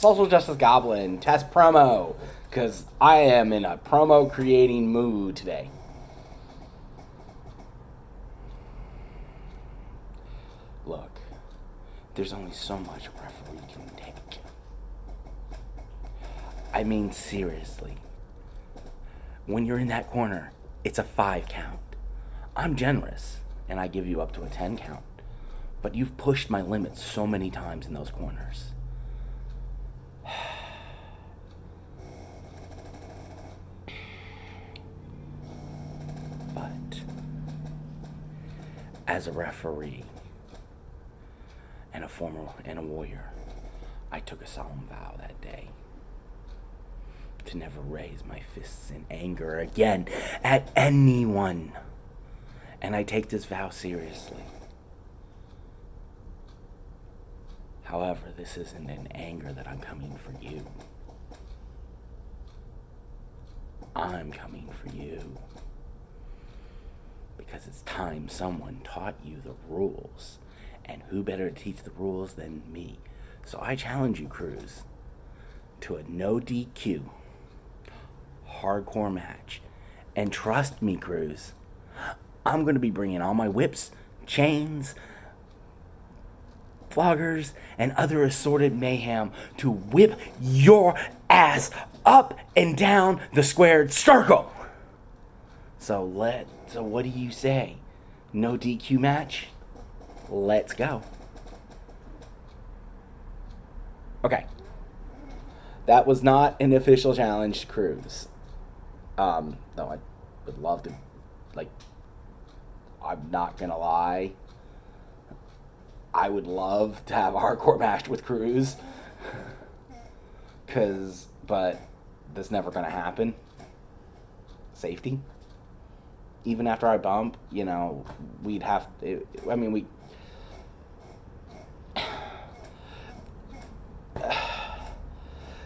Social Justice Goblin test promo, because I am in a promo creating mood today. Look, there's only so much a referee can take. I mean, seriously. When you're in that corner, it's a 5 count. I'm generous, and I give you up to a 10 count. But you've pushed my limits so many times in those corners. But as a referee and a warrior, I took a solemn vow that day to never raise my fists in anger again at anyone. And I take this vow seriously. However, this isn't in anger that I'm coming for you. I'm coming for you. Because it's time someone taught you the rules. And who better to teach the rules than me? So I challenge you, Cruz, to a no DQ, hardcore match. And trust me, Cruz, I'm going to be bringing all my whips, chains, floggers, and other assorted mayhem to whip your ass up and down the squared circle. So what do you say? No DQ match? Let's go. Okay. That was not an official challenge to Cruz. Though I would love to, I'm not gonna lie, I would love to have a hardcore match with Cruz. But that's never gonna happen. Safety. Even after I bump, we'd have to,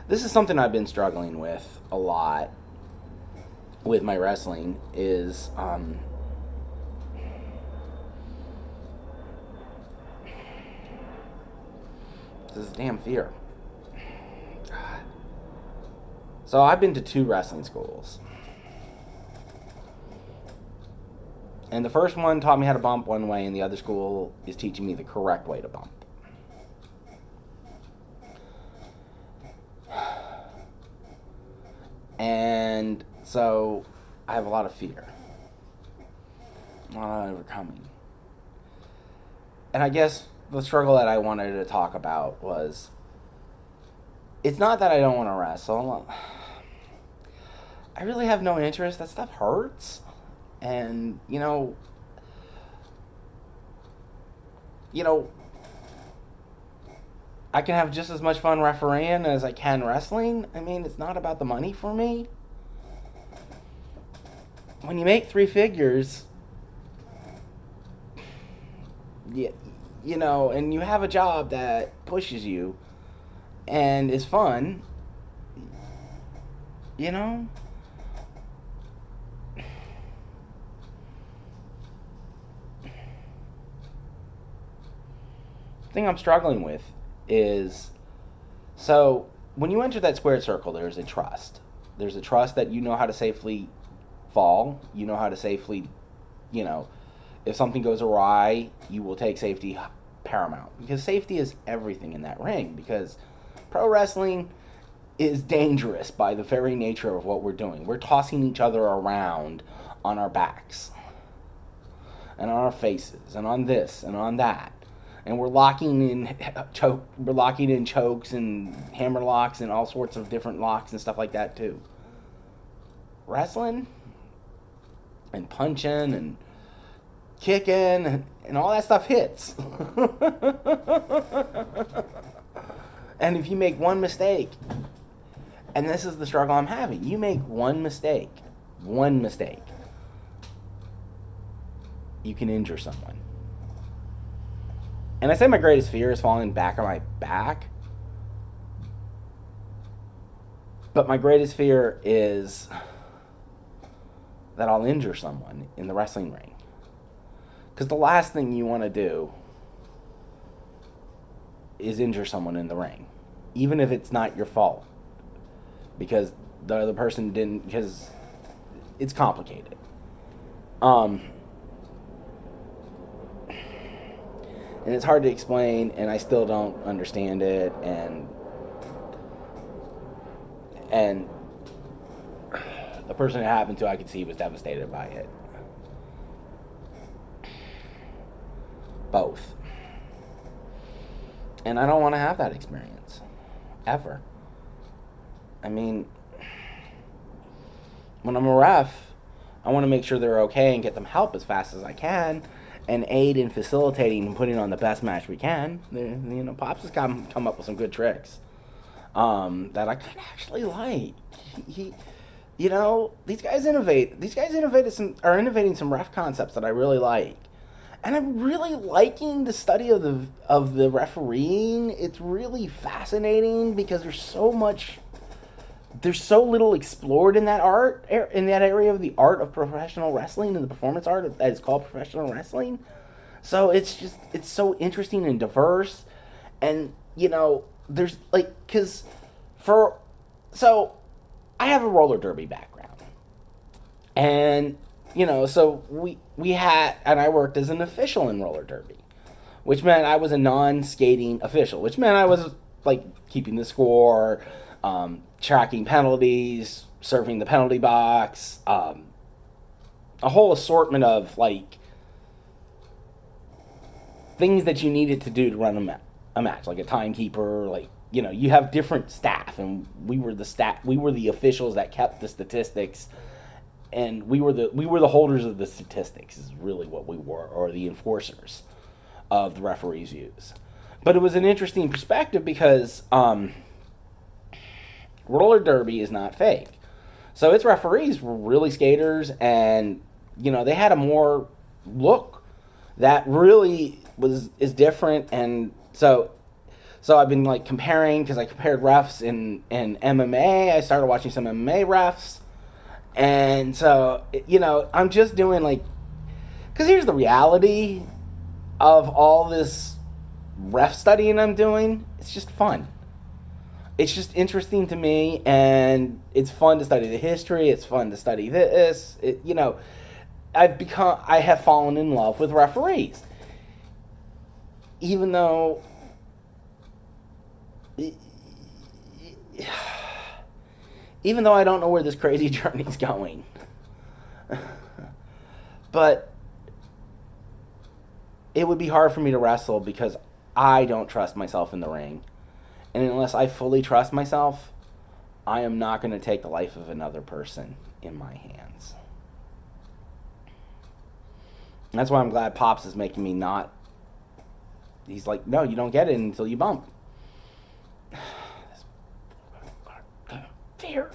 this is something I've been struggling with a lot with my wrestling is, this is damn fear. God. So I've been to 2 wrestling schools. And the first one taught me how to bump one way, and the other school is teaching me the correct way to bump. And so I have a lot of fear. A lot of overcoming. And I guess the struggle that I wanted to talk about was, it's not that I don't want to wrestle. I really have no interest. That stuff hurts. And, I can have just as much fun refereeing as I can wrestling. I mean, it's not about the money for me. When you make 3 figures, and you have a job that pushes you and is fun, thing I'm struggling with is, so when you enter that squared circle, there's a trust. There's a trust that you know how to safely fall. You know how to safely, if something goes awry, you will take safety paramount. Because safety is everything in that ring. Because pro wrestling is dangerous by the very nature of what we're doing. We're tossing each other around on our backs. And on our faces. And on this and on that. And we're locking in chokes and hammer locks and all sorts of different locks and stuff like that too. Wrestling and punching and kicking and all that stuff hits. And if you make one mistake, and this is the struggle I'm having, you make one mistake, you can injure someone. And I say my greatest fear is falling back on my back. But my greatest fear is that I'll injure someone in the wrestling ring. Because the last thing you want to do is injure someone in the ring. even if it's not your fault, because the other person didn't, because it's complicated. And it's hard to explain, and I still don't understand it, and the person it happened to, I could see, was devastated by it. Both. And I don't want to have that experience. Ever. I mean, when I'm a ref, I want to make sure they're okay and get them help as fast as I can, and aid in facilitating and putting on the best match we can. Pops has come up with some good tricks that I kind of actually like. These guys innovate. These guys are innovating some ref concepts that I really like. And I'm really liking the study of the refereeing. It's really fascinating because there's so little explored in that area of the art of professional wrestling and the performance art that is called professional wrestling. So it's so interesting and diverse. And there's so I have a roller derby background, and so we had, and I worked as an official in roller derby, which meant I was a non-skating official, which meant I was like keeping the score, tracking penalties, serving the penalty box, a whole assortment of like things that you needed to do to run a match, like a timekeeper, like you have different staff, and we were the officials that kept the statistics. And we were the holders of the statistics is really what we were, or the enforcers of the referees' views. But it was an interesting perspective because roller derby is not fake. So its referees were really skaters, and they had a more look that really is different. And so I've been like comparing, because I compared refs in MMA. I started watching some MMA refs. And so, I'm just doing because here's the reality of all this ref studying I'm doing. It's just fun. It's just interesting to me, and it's fun to study the history. It's fun to study this. I have fallen in love with referees. Even though I don't know where this crazy journey's going. But it would be hard for me to wrestle because I don't trust myself in the ring. And unless I fully trust myself, I am not going to take the life of another person in my hands. And that's why I'm glad Pops is making me not. He's like, no, you don't get it until you bump. Fear.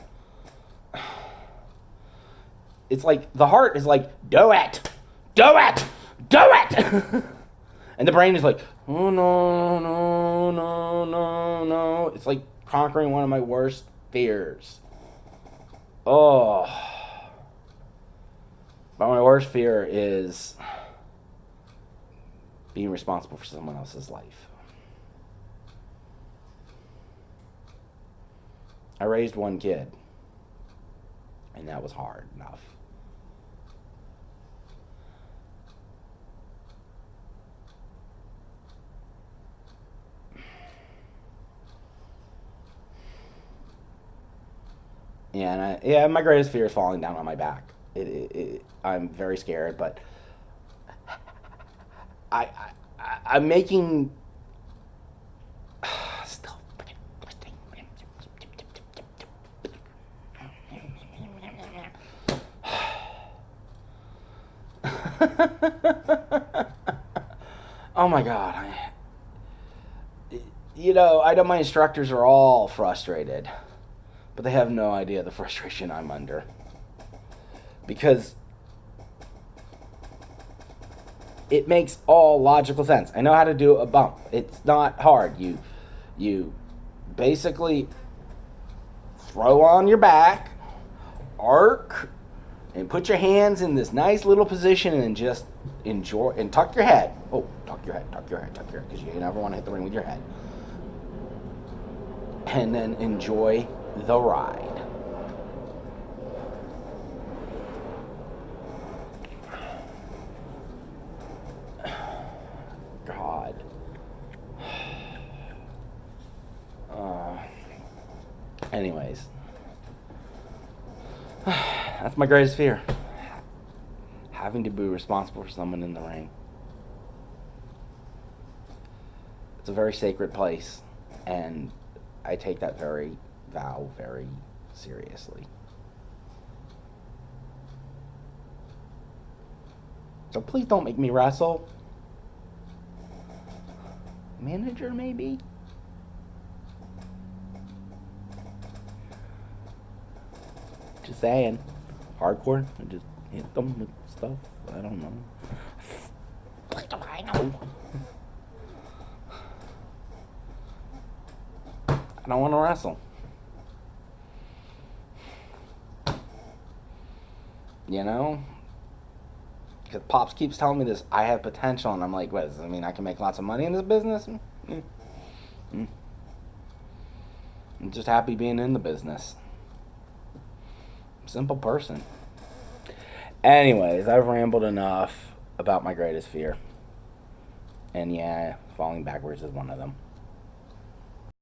It's like the heart is like, do it, and the brain is like, oh no. It's like conquering one of my worst fears. But my worst fear is being responsible for someone else's life. I raised one kid, and that was hard enough. My greatest fear is falling down on my back. I'm very scared, but I'm making. Oh my God. I know my instructors are all frustrated, but they have no idea the frustration I'm under. Because it makes all logical sense. I know how to do a bump. It's not hard. You basically throw on your back, arc, and put your hands in this nice little position and just enjoy, and tuck your head. Oh, tuck your head, because you never want to hit the ring with your head. and then enjoy the ride. God. Anyways, that's my greatest fear. Having to be responsible for someone in the ring. It's a very sacred place, and I take that vow very seriously. So please don't make me wrestle. Manager, maybe? Just saying. Hardcore? I just hit them with stuff? I don't know. What do I know? I don't want to wrestle. You know? Because Pops keeps telling me this, I have potential, and I'm like, what does this mean? I can make lots of money in this business? I'm just happy being in the business. Simple person. Anyways, I've rambled enough about my greatest fear. And yeah, falling backwards is one of them.